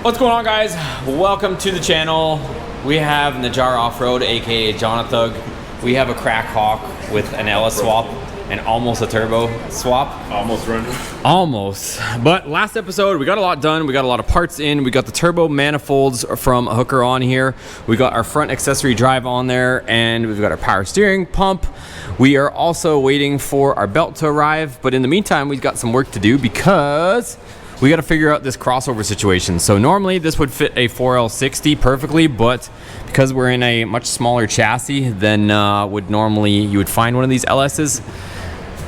What's going on, guys? Welcome to the channel. We have Najar Offroad, aka Jonathan. We have a crack hawk with an LS swap and almost a turbo swap. Almost running. Almost. But last episode, we got a lot done. We got a lot of parts in. We got the turbo manifolds from Hooker on here. We got our front accessory drive on there, and we've got our power steering pump. We are also waiting for our belt to arrive. But in the meantime, we've got some work to do because we got to figure out this crossover situation. So normally this would fit a 4L60 perfectly, but because we're in a much smaller chassis than you would find one of these LS's,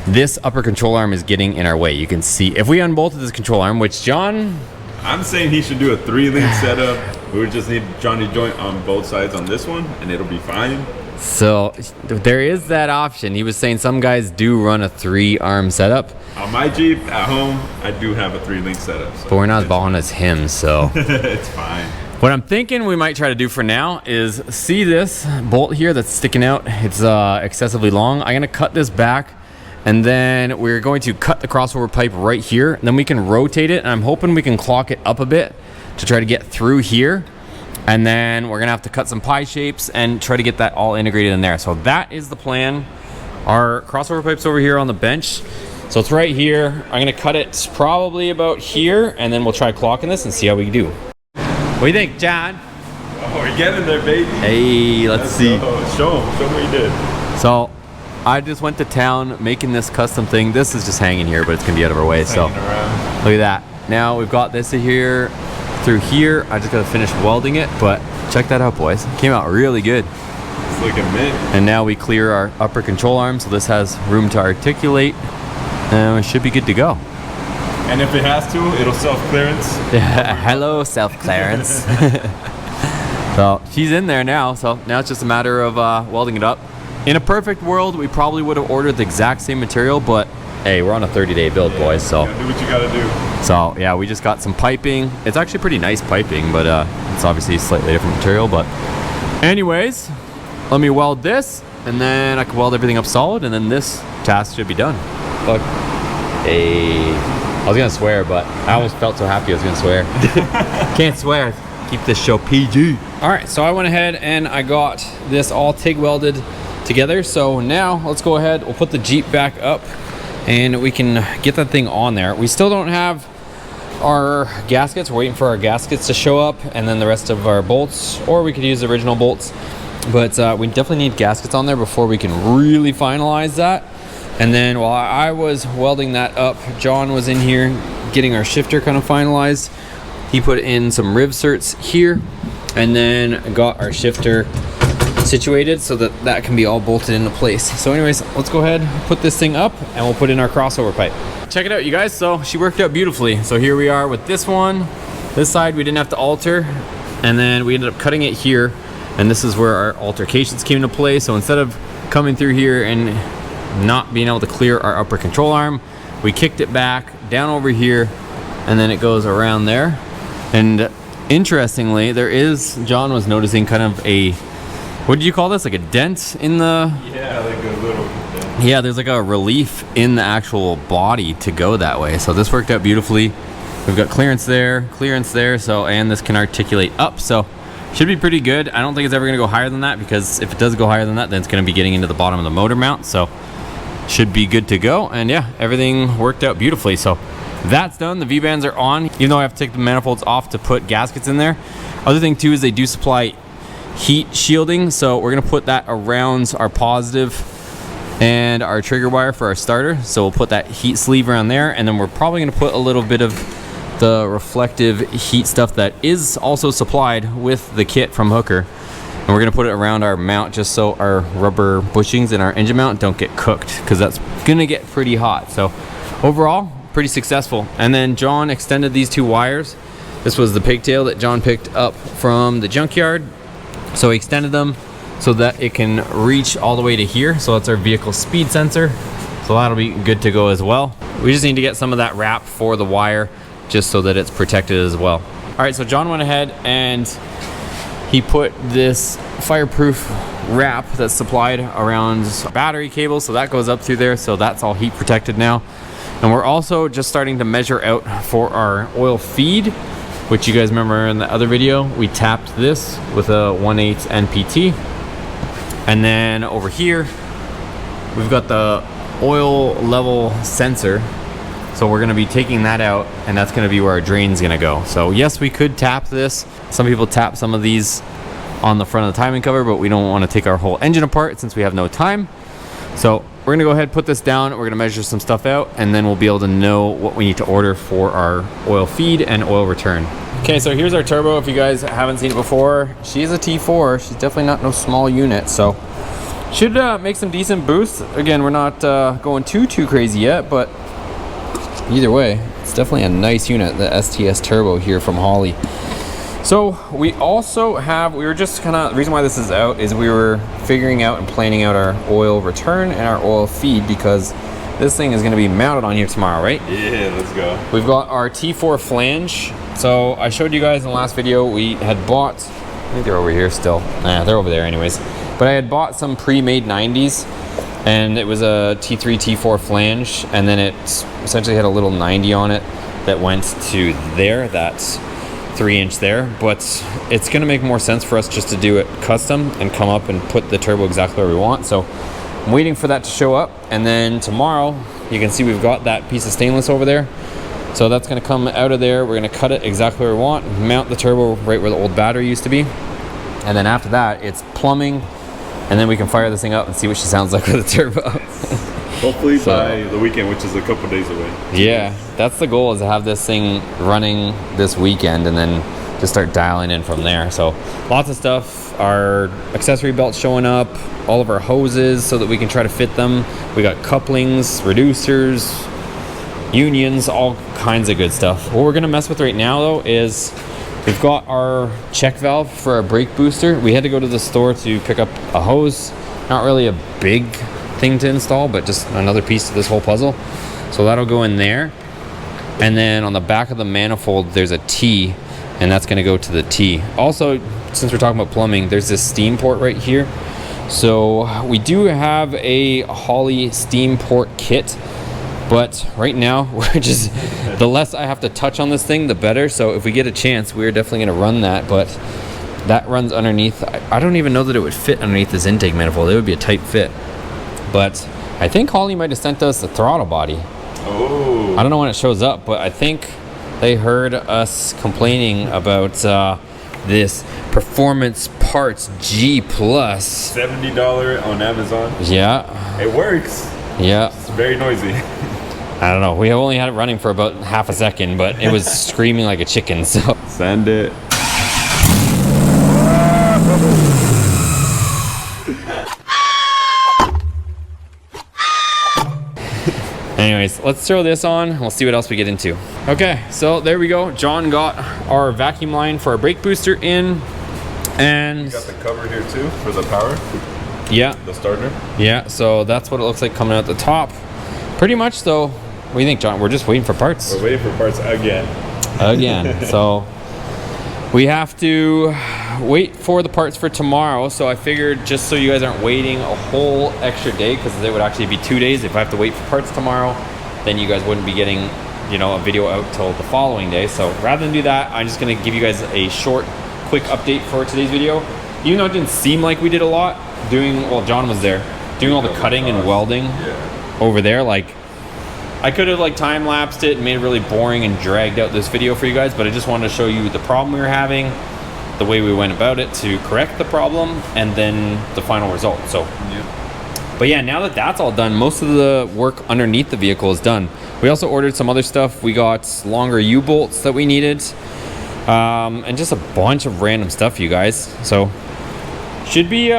this upper control arm is getting in our way. You can see if we unbolted this control arm, which John, I'm saying he should do a 3-link setup. We would just need Johnny joint on both sides on this one, and it'll be fine. So there is that option. He was saying some guys do run a 3-arm setup. On my Jeep at home, I do have a 3-link setup. So but we're not as balling as him, so it's fine. What I'm thinking we might try to do for now is see this bolt here that's sticking out. It's excessively long. I'm gonna cut this back, and then we're going to cut the crossover pipe right here, and then we can rotate it, and I'm hoping we can clock it up a bit to try to get through here. And then we're gonna have to cut some pie shapes and try to get that all integrated in there. So that is the plan. Our crossover pipe's over here on the bench. So it's right here. I'm gonna cut it probably about here, and then we'll try clocking this and see how we do. What do you think, John? Oh, we're getting there, baby. Hey, let's see. Show him what you did. So I just went to town making this custom thing. This is just hanging here, but it's gonna be out of our way. So look at that. Now we've got this here through here. I just gotta finish welding it, but check that out, boys. It came out really good. It's looking mint. And now we clear our upper control arm, so this has room to articulate, and it should be good to go. And if it has to, it'll self-clearance. Hello, self-clearance. So she's in there now, so now it's just a matter of welding it up. In a perfect world, we probably would have ordered the exact same material, but hey, we're on a 30-day build, boys, so do what you gotta do. So yeah, we just got some piping. It's actually pretty nice piping, but it's obviously slightly different material. But anyways, let me weld this, and then I can weld everything up solid, and then this task should be done. Look, hey, I was gonna swear, but I almost felt so happy I was gonna swear. Can't swear. Keep this show PG. All right, so I went ahead and I got this all TIG welded together. So now let's go ahead. We'll put the Jeep back up, and we can get that thing on there. We still don't have our gaskets. We're waiting for our gaskets to show up, and then the rest of our bolts, or we could use the original bolts. But we definitely need gaskets on there before we can really finalize that. And then while I was welding that up, John was in here getting our shifter kind of finalized. He put in some riv certs here, and then got our shifter situated so that that can be all bolted into place. So anyways, let's go ahead, put this thing up, and we'll put in our crossover pipe. Check it out, you guys. So she worked out beautifully. So here we are with this one. This side we didn't have to alter, and then we ended up cutting it here, and this is where our altercations came into play. So instead of coming through here and not being able to clear our upper control arm, we kicked it back down over here, and then it goes around there. And interestingly, there is, John was noticing kind of a, what did you call this? Like a dent in the... Yeah, like a little dent. Yeah, there's like a relief in the actual body to go that way. So this worked out beautifully. We've got clearance there, so, and this can articulate up. So should be pretty good. I don't think it's ever gonna go higher than that, because if it does go higher than that, then it's gonna be getting into the bottom of the motor mount. So should be good to go. And yeah, everything worked out beautifully. So that's done. The V-bands are on, even though I have to take the manifolds off to put gaskets in there. Other thing too is they do supply heat shielding, so we're gonna put that around our positive and our trigger wire for our starter. So we'll put that heat sleeve around there, and then we're probably gonna put a little bit of the reflective heat stuff that is also supplied with the kit from Hooker, and we're gonna put it around our mount just so our rubber bushings in our engine mount don't get cooked, because that's gonna get pretty hot. So overall, pretty successful. And then John extended these 2 wires. This was the pigtail that John picked up from the junkyard. So he extended them so that it can reach all the way to here. So that's our vehicle speed sensor. So that'll be good to go as well. We just need to get some of that wrap for the wire just so that it's protected as well. All right, so John went ahead and he put this fireproof wrap that's supplied around battery cable. So that goes up through there. So that's all heat protected now. And we're also just starting to measure out for our oil feed which you guys remember in the other video, we tapped this with a 1/8 NPT. And then over here, we've got the oil level sensor. So we're gonna be taking that out, and that's gonna be where our drain's gonna go. So yes, we could tap this. Some people tap some of these on the front of the timing cover, but we don't wanna take our whole engine apart since we have no time. So we're gonna go ahead and put this down. We're gonna measure some stuff out, and then we'll be able to know what we need to order for our oil feed and oil return. Okay, so here's our turbo. If you guys haven't seen it before, she's a T4. She's definitely not no small unit, so should make some decent boosts. Again, we're not going too crazy yet, but either way, it's definitely a nice unit, the STS turbo here from Holley. So we also have, we were just kind of, the reason why this is out is we were figuring out and planning out our oil return and our oil feed, because this thing is going to be mounted on here tomorrow, right? Yeah, let's go. We've got our T4 flange. So I showed you guys in the last video, we had bought, I think they're over here still. Nah, they're over there anyways. But I had bought some pre-made 90s, and it was a T3, T4 flange, and then it essentially had a little 90 on it that went to there, that's 3-inch there. But it's gonna make more sense for us just to do it custom and come up and put the turbo exactly where we want. So I'm waiting for that to show up, and then tomorrow you can see we've got that piece of stainless over there. So that's gonna come out of there. We're gonna cut it exactly where we want, mount the turbo right where the old battery used to be. And then after that, it's plumbing, and then we can fire this thing up and see what she sounds like with a turbo. Hopefully by the weekend, which is a couple days away. Yeah, that's the goal, is to have this thing running this weekend and then just start dialing in from there. So lots of stuff, our accessory belts showing up, all of our hoses so that we can try to fit them. We got couplings, reducers, unions, all kinds of good stuff. What we're gonna mess with right now though is we've got our check valve for our brake booster. We had to go to the store to pick up a hose. Not really a big thing to install, but just another piece to this whole puzzle. So that'll go in there. And then on the back of the manifold, there's a T, and that's gonna go to the T. Also, since we're talking about plumbing, there's this steam port right here. So we do have a Holley steam port kit, but right now, we're just, the less I have to touch on this thing, the better. So if we get a chance, we're definitely gonna run that, but that runs underneath. I don't even know that it would fit underneath this intake manifold. It would be a tight fit. But I think Holley might have sent us the throttle body. Oh. I don't know when it shows up, but I think they heard us complaining about this Performance Parts G Plus. $70 on Amazon. Yeah. It works. Yeah. It's very noisy. I don't know. We only had it running for about half a second, but it was screaming like a chicken. So Send it. anyways, let's throw this on. We'll see what else we get into. Okay, so there we go. John got our vacuum line for our brake booster in, and you got the cover here too for the power. Yeah. The starter. Yeah, so that's what it looks like coming out the top. Pretty much though. What do you think, John? We're just waiting for parts. We're waiting for parts again. Again. So we have to wait for the parts for tomorrow. So I figured, just so you guys aren't waiting a whole extra day, because it would actually be 2 days. If I have to wait for parts tomorrow, then you guys wouldn't be getting, you know, a video out till the following day. So rather than do that, I'm just gonna give you guys a short, quick update for today's video. Even though it didn't seem like we did a lot, well, John was there, doing all the cutting and welding over there. Like, I could have like time lapsed it and made it really boring and dragged out this video for you guys, but I just wanted to show you the problem we were having, the way we went about it to correct the problem, and then the final result. So but yeah, now that that's all done, most of the work underneath the vehicle is done. We also ordered some other stuff. We got longer U-bolts that we needed, and just a bunch of random stuff, you guys. So should be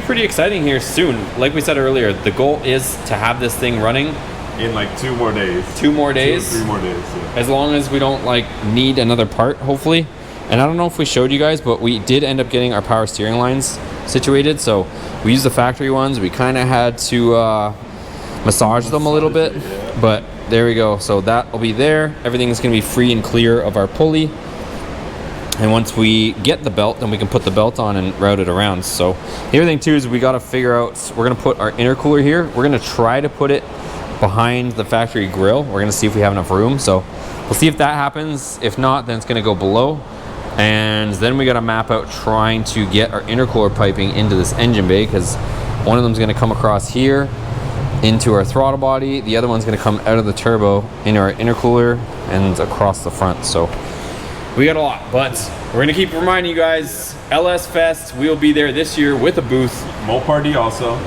pretty exciting here soon. Like we said earlier, the goal is to have this thing running in like 2 more days. 2 more days? 2 or 3 more days, yeah. As long as we don't like need another part, hopefully. And I don't know if we showed you guys, but we did end up getting our power steering lines situated. So we used the factory ones. We kind of had to massage them a little bit, but there we go. So that will be there. Everything's gonna be free and clear of our pulley. And once we get the belt, then we can put the belt on and route it around. So the other thing too is we gotta figure out, we're gonna put our intercooler here. We're gonna try to put it behind the factory grill. We're gonna see if we have enough room. So we'll see if that happens. If not, then it's gonna go below. And then we gotta map out trying to get our intercooler piping into this engine bay, because one of them's gonna come across here into our throttle body. The other one's gonna come out of the turbo into our intercooler and across the front. So we got a lot, but we're gonna keep reminding you guys, LS Fest, we will be there this year with a booth. Mo Party also.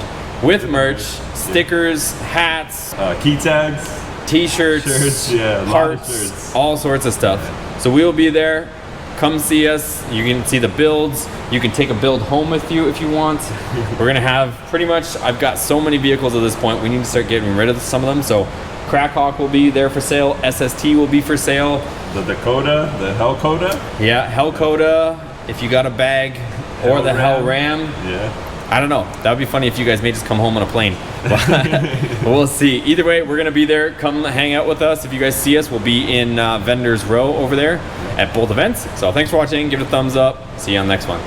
With merch, stickers, hats, key tags, t-shirts, shirts, yeah, hearts, shirts. all sorts of stuff. So we will be there. Come see us. You can see the builds. You can take a build home with you if you want. We're gonna have pretty much, I've got so many vehicles at this point, we need to start getting rid of some of them. So Crackhawk will be there for sale. SST will be for sale. The Dakota, the Hellcoda. Yeah, Hellcoda, if you got a bag, or the Hell Ram. Yeah. I don't know. That would be funny if you guys may just come home on a plane. But we'll see. Either way, we're going to be there. Come hang out with us. If you guys see us, we'll be in Vendors Row over there at both events. So thanks for watching. Give it a thumbs up. See you on the next one.